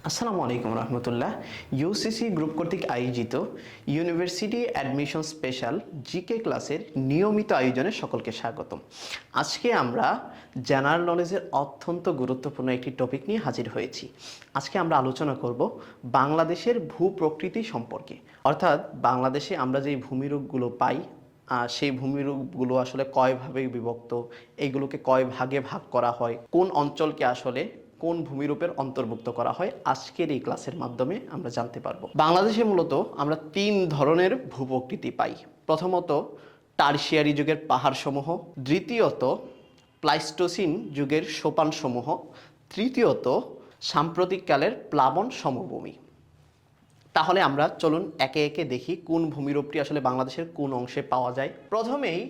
আসসালামু আলাইকুম রহমতুল্লাহ। UCC group কর্তৃক আয়োজিত ইউনিভার্সিটি অ্যাডমিশন স্পেশাল জিকে ক্লাসের নিয়মিত আয়োজনে সকলকে স্বাগতম। আজকে আমরা জেনারেল নলেজের অত্যন্ত গুরুত্বপূর্ণ একটি টপিক নিয়ে হাজির হয়েছি। আজকে আমরা আলোচনা করব বাংলাদেশের ভূপ্রকৃতি সম্পর্কে, অর্থাৎ বাংলাদেশে আমরা যেই ভূমিরূপগুলো পাই সেই ভূমিরূপগুলো আসলে কয় ভাবে বিভক্ত, এইগুলোকে কয় ভাগে ভাগ করা হয়, কোন অঞ্চলকে আসলে কোন ভূমিরূপের অন্তর্ভুক্ত করা হয়, আজকের এই ক্লাসের মাধ্যমে আমরা জানতে পারবো। বাংলাদেশে মূলত আমরা তিন ধরনের ভূপ্রকৃতি পাই। প্রথমত টারশিয়ারি যুগের পাহাড়সমূহ, দ্বিতীয়ত প্লাইস্টোসিন যুগের সোপানসমূহ, তৃতীয়ত সাম্প্রতিককালের প্লাবন সমভূমি। তাহলে আমরা চলুন একে একে দেখি কোন ভূমিরূপটি আসলে বাংলাদেশের কোন অংশে পাওয়া যায়। প্রথমেই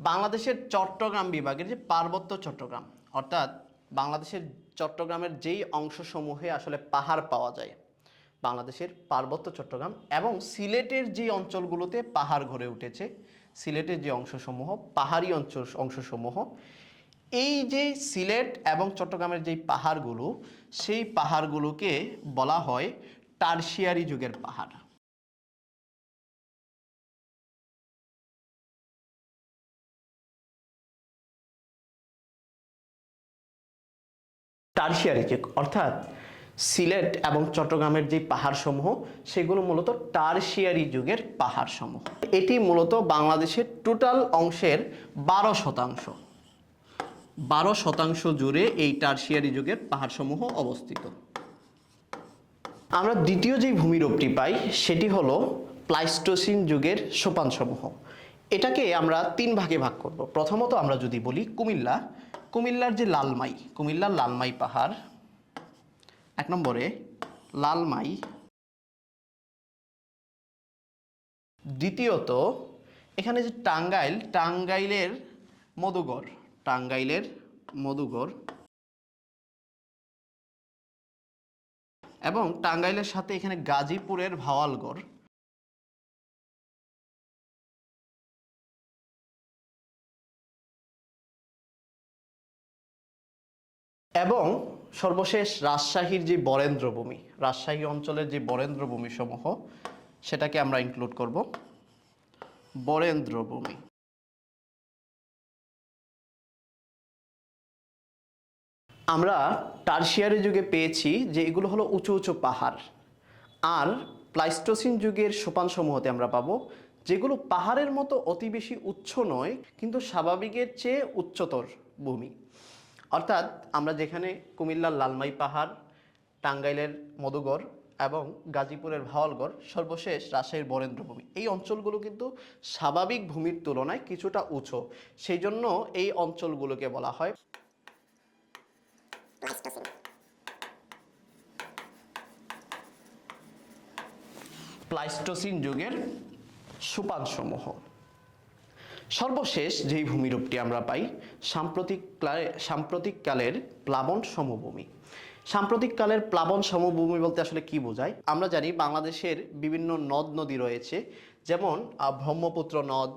বাংলাদেশের চট্টগ্রাম বিভাগের যে পার্বত্য চট্টগ্রাম, অর্থাৎ বাংলাদেশের চট্টগ্রামের যেই অংশসমূহে আসলে পাহাড় পাওয়া যায়, বাংলাদেশের পার্বত্য চট্টগ্রাম এবং সিলেটের যে অঞ্চলগুলোতে পাহাড় গড়ে উঠেছে, সিলেটের যে অংশসমূহ পাহাড়ি অংশসমূহ, এই যে সিলেট এবং চট্টগ্রামের যেই পাহাড়গুলো, সেই পাহাড়গুলোকে বলা হয় টারশিয়ারি যুগের পাহাড়। টারশিয়ারি যুগ অর্থাৎ সিলেট এবং চট্টগ্রামের যে পাহাড়সমূহ, সেগুলো মূলত টারশিয়ারি যুগের পাহাড়সমূহ। এটি মূলত বাংলাদেশের টোটাল অংশের 12% জুড়ে এই টারশিয়ারি যুগের পাহাড়সমূহ অবস্থিত। আমরা দ্বিতীয় যে ভূমিরূপটি পাই সেটি হলো প্লাইস্টোসিন যুগের সোপানসমূহ। এটাকে আমরা তিন ভাগে ভাগ করব। প্রথমত আমরা যদি বলি কুমিল্লার যে কুমিল্লার লালমাই পাহাড়, এক নম্বরে লালমাই। দ্বিতীয়ত এখানে যে টাঙ্গাইলের মধুগড় এবং টাঙ্গাইলের সাথে এখানে গাজীপুরের ভাওয়ালগড় এবং সর্বশেষ রাজশাহী অঞ্চলের যে বরেন্দ্রভূমি সমূহ, সেটাকে আমরা ইনক্লুড করব বরেন্দ্রভূমি। আমরা টারশিয়ারি যুগে পেয়েছি যে এগুলো হলো উঁচু উঁচু পাহাড়, আর প্লাইস্টোসিন যুগের সোপানসমূহতে আমরা পাবো যেগুলো পাহাড়ের মতো অতি বেশি উচ্চ নয়, কিন্তু স্বাভাবিকের চেয়ে উচ্চতর ভূমি। অর্থাৎ আমরা যেখানে কুমিল্লার লালমাই পাহাড়, টাঙ্গাইলের মধুগড় এবং গাজীপুরের ভাওয়ালগড়, সর্বশেষ রাজশাহীর বরেন্দ্রভূমি, এই অঞ্চলগুলো কিন্তু স্বাভাবিক ভূমির তুলনায় কিছুটা উঁচু। সেই জন্য এই অঞ্চলগুলোকে বলা হয় প্লাইস্টোসিন যুগের সোপানসমূহ। সর্বশেষ যেই ভূমিরূপটি আমরা পাই সাম্প্রতিককালের প্লাবন সমভূমি। সাম্প্রতিককালের প্লাবন সমভূমি বলতে আসলে কি বোঝায়? আমরা জানি বাংলাদেশের বিভিন্ন নদ নদী রয়েছে, যেমন ব্রহ্মপুত্র নদ,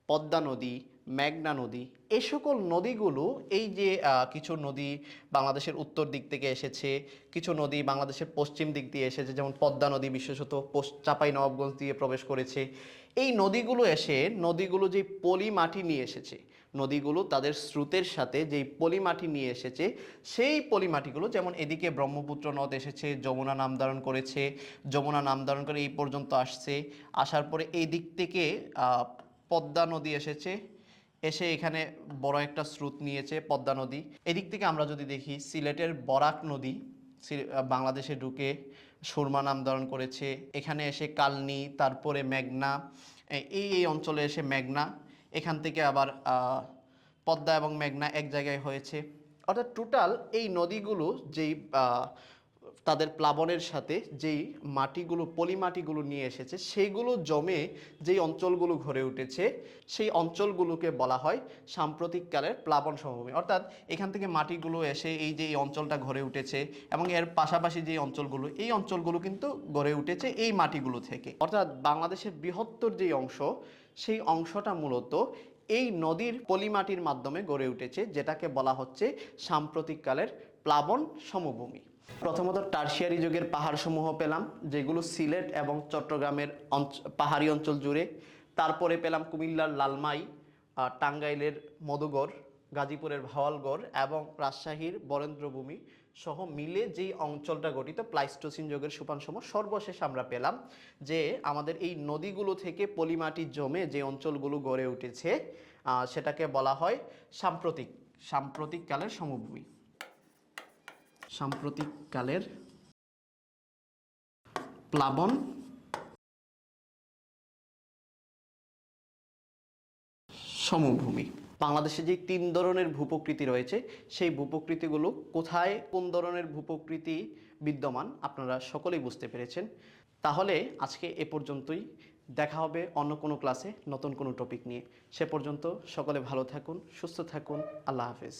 পদ্মা নদী, মেঘনা নদী। এই সকল নদীগুলো, এই যে কিছু নদী বাংলাদেশের উত্তর দিক থেকে এসেছে, কিছু নদী বাংলাদেশের পশ্চিম দিক দিয়ে এসেছে, যেমন পদ্মা নদী বিশেষত চাঁপাইনবাবগঞ্জ দিয়ে প্রবেশ করেছে। এই নদীগুলো যে পলি মাটি নিয়ে এসেছে, নদীগুলো তাদের স্রোতের সাথে যেই পলি মাটি নিয়ে এসেছে, সেই পলি মাটিগুলো, যেমন এদিকে ব্রহ্মপুত্র নদ এসেছে, যমুনা নাম ধারণ করেছে, যমুনা নাম ধারণ করে এই পর্যন্ত আসছে, আসার পরে এই দিক থেকে পদ্মা নদী এসে এখানে বড় একটা স্রোত নিয়েছে পদ্মা নদী। এদিক থেকে আমরা যদি দেখি সিলেটের বরাক নদী বাংলাদেশে ঢুকে সুরমা নাম ধারণ করেছে, এখানে এসে কালনী, তারপরে মেঘনা, এই অঞ্চলে এসে মেঘনা, এখান থেকে আবার পদ্মা এবং মেঘনা এক জায়গায় হয়েছে। অর্থাৎ টোটাল এই নদীগুলো যেই তাদের প্লাবনের সাথে যেই পলি মাটিগুলো নিয়ে এসেছে, সেইগুলো জমে যেই অঞ্চলগুলো গড়ে উঠেছে, সেই অঞ্চলগুলোকে বলা হয় সাম্প্রতিককালের প্লাবন সমভূমি। অর্থাৎ এখান থেকে মাটিগুলো এসে এই যে এই অঞ্চলটা গড়ে উঠেছে এবং এর পাশাপাশি যে এই অঞ্চলগুলো কিন্তু গড়ে উঠেছে এই মাটিগুলো থেকে। অর্থাৎ বাংলাদেশের বৃহত্তর যেই অংশ, সেই অংশটা মূলত এই নদীর পলিমাটির মাধ্যমে গড়ে উঠেছে, যেটাকে বলা হচ্ছে সাম্প্রতিককালের প্লাবন সমভূমি। প্রথমত টারশিয়ারি যুগের পাহাড়সমূহ পেলাম, যেগুলো সিলেট এবং চট্টগ্রামের পাহাড়ি অঞ্চল জুড়ে। তারপরে পেলাম কুমিল্লার লালমাই, টাঙ্গাইলের মধুগড়, গাজীপুরের ভাওয়ালগড় এবং রাজশাহীর বরেন্দ্রভূমি সহ মিলে যেই অঞ্চলটা গঠিত প্লাইস্টোসিন যুগের সোপানসমূহ। সর্বশেষ আমরা পেলাম যে আমাদের এই নদীগুলো থেকে পলিমাটি জমে যে অঞ্চলগুলো গড়ে উঠেছে সেটাকে বলা হয় সাম্প্রতিককালের সমভূমি। সাম্প্রতিককালের প্লাবন সমভূমি। বাংলাদেশে যে 3 ধরনের ভূপ্রকৃতি রয়েছে সেই ভূপ্রকৃতিগুলো কোথায় কোন ধরনের ভূপ্রকৃতি বিদ্যমান আপনারা সকলেই বুঝতে পেরেছেন। তাহলে আজকে এ পর্যন্তই, দেখা হবে অন্য কোনো ক্লাসে নতুন কোনো টপিক নিয়ে। সে পর্যন্ত সকলে ভালো থাকুন, সুস্থ থাকুন, আল্লাহ হাফেজ।